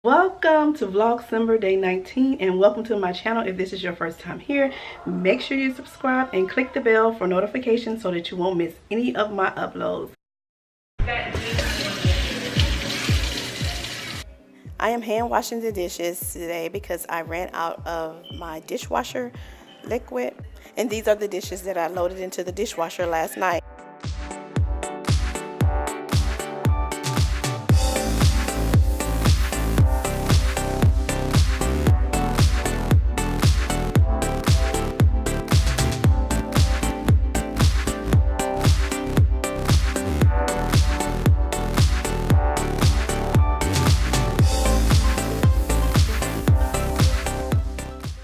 Welcome to Vlogcember Day 19 and welcome to my channel. If this is your first time here, make sure you subscribe and click the bell for notifications so that you won't miss any of my uploads. I am hand washing the dishes today because I ran out of my dishwasher liquid, and these are the dishes that I loaded into the dishwasher last night.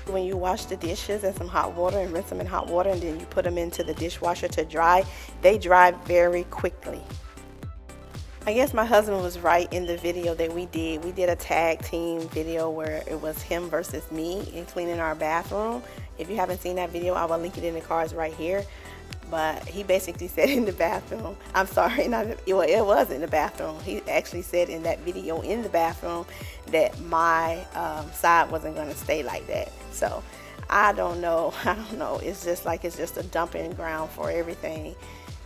When you wash the dishes in some hot water and rinse them in hot water and then you put them into the dishwasher to dry, they dry very quickly. I guess my husband was right in the video that we did. We did a tag team video where it was him versus me in cleaning our bathroom. If you haven't seen that video, I will link it in the cards right here. But he basically said in the bathroom, I'm sorry, it was in the bathroom. He actually said in that video in the bathroom that my side wasn't going to stay like that. So I don't know. It's just a dumping ground for everything.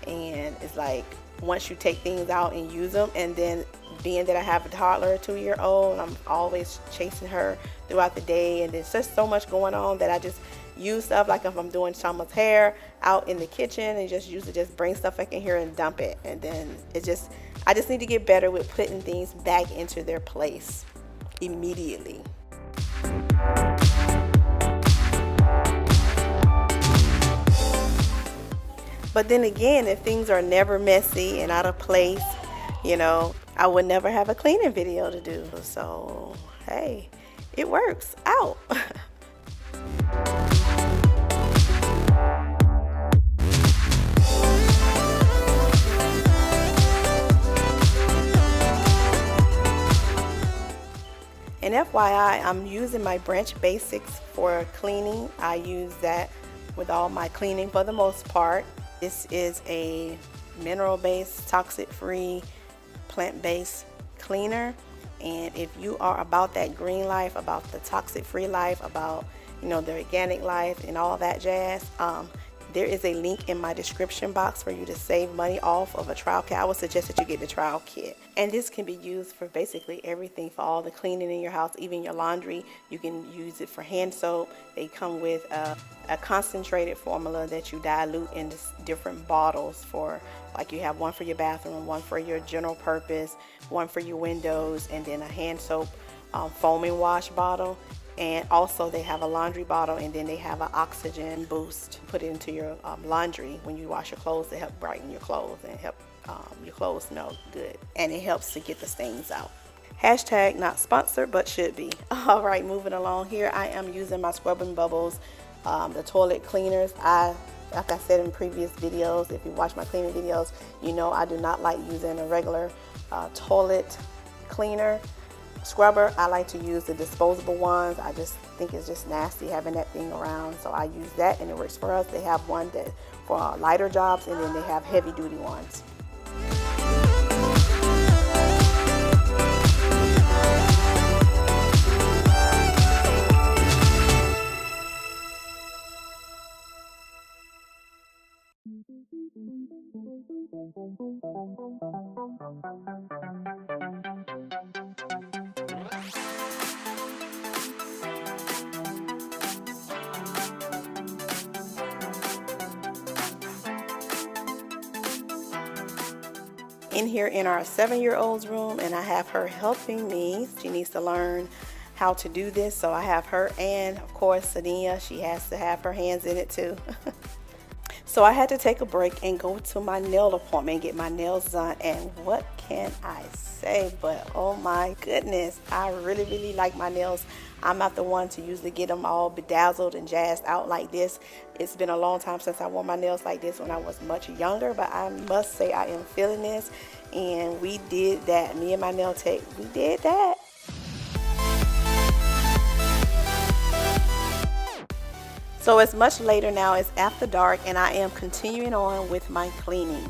And it's like once you take things out and use them, and then being that I have a toddler, a 2-year-old, I'm always chasing her throughout the day, and there's just so much going on that I just use stuff, like if I'm doing Shauma's hair out in the kitchen, and just bring stuff back in here and dump it. And then I just need to get better with putting things back into their place immediately. But then again, if things are never messy and out of place, I would never have a cleaning video to do. So hey, it works out. And FYI, I'm using my Branch Basics for cleaning. I use that with all my cleaning for the most part. This is a mineral-based, toxic-free, plant-based cleaner. And if you are about that green life, about the toxic-free life, about the organic life and all that jazz, there is a link in my description box for you to save money off of a trial kit. I would suggest that you get the trial kit. And this can be used for basically everything, for all the cleaning in your house, even your laundry. You can use it for hand soap. They come with a concentrated formula that you dilute into different bottles for, like you have one for your bathroom, one for your general purpose, one for your windows, and then a hand soap foaming wash bottle. And also they have a laundry bottle, and then they have an oxygen boost. Put it into your laundry when you wash your clothes to help brighten your clothes and help your clothes smell good. And it helps to get the stains out. Hashtag not sponsored, but should be. All right, moving along here. I am using my Scrubbing Bubbles, the toilet cleaners. Like I said in previous videos, if you watch my cleaning videos, I do not like using a regular toilet cleaner scrubber. I like to use the disposable ones. I just think it's just nasty having that thing around, so I use that, and it works for us. They have one that for lighter jobs, and then they have heavy duty ones. In here in our 7-year-old's room, and I have her helping me. She needs to learn how to do this, so I have her, and of course SuddenYah, she has to have her hands in it too. So I had to take a break and go to my nail appointment and get my nails done, and what can I say but oh my goodness, I really like my nails. I'm not the one to usually get them all bedazzled and jazzed out like this. It's been a long time since I wore my nails like this when I was much younger, but I must say I am feeling this, and we did that. Me and my nail tech, we did that. So it's much later now, it's after dark, and I am continuing on with my cleaning.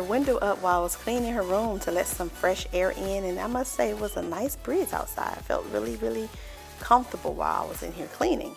window up while I was cleaning her room to let some fresh air in, and I must say it was a nice breeze outside. I felt really, really comfortable while I was in here cleaning.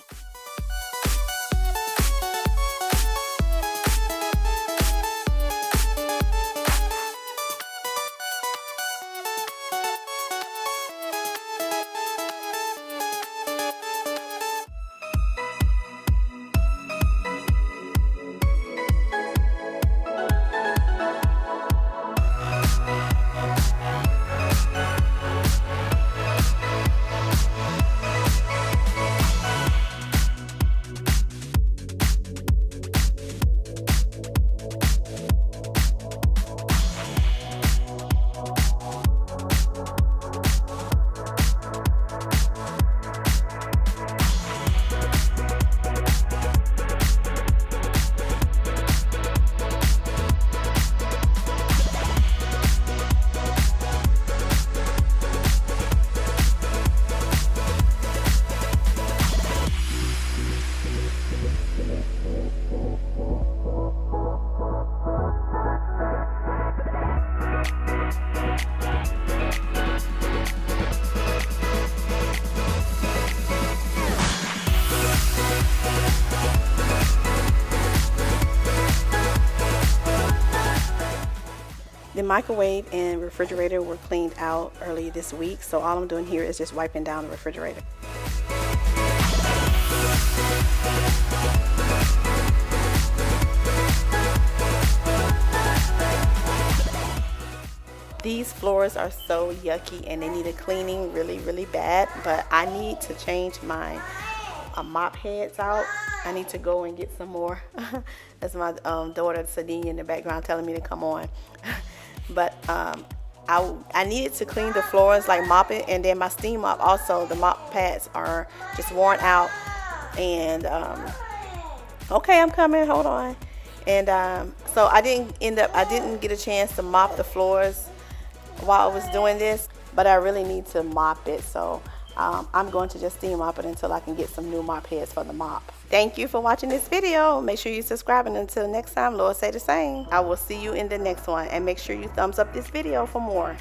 The microwave and refrigerator were cleaned out early this week, so all I'm doing here is just wiping down the refrigerator. These floors are so yucky and they need a cleaning really, really bad, but I need to change my mop heads out. I need to go and get some more. That's my daughter SuddenYah in the background telling me to come on. But I needed to clean the floors, like mop it, and then my steam mop also, the mop pads are just worn out. And okay, I'm coming, hold on. And so I didn't get a chance to mop the floors while I was doing this, but I really need to mop it. So I'm going to just steam mop it until I can get some new mop heads for the mop. Thank you for watching this video. Make sure you subscribe, and until next time, Lord say the same. I will see you in the next one, and make sure you thumbs up this video for more.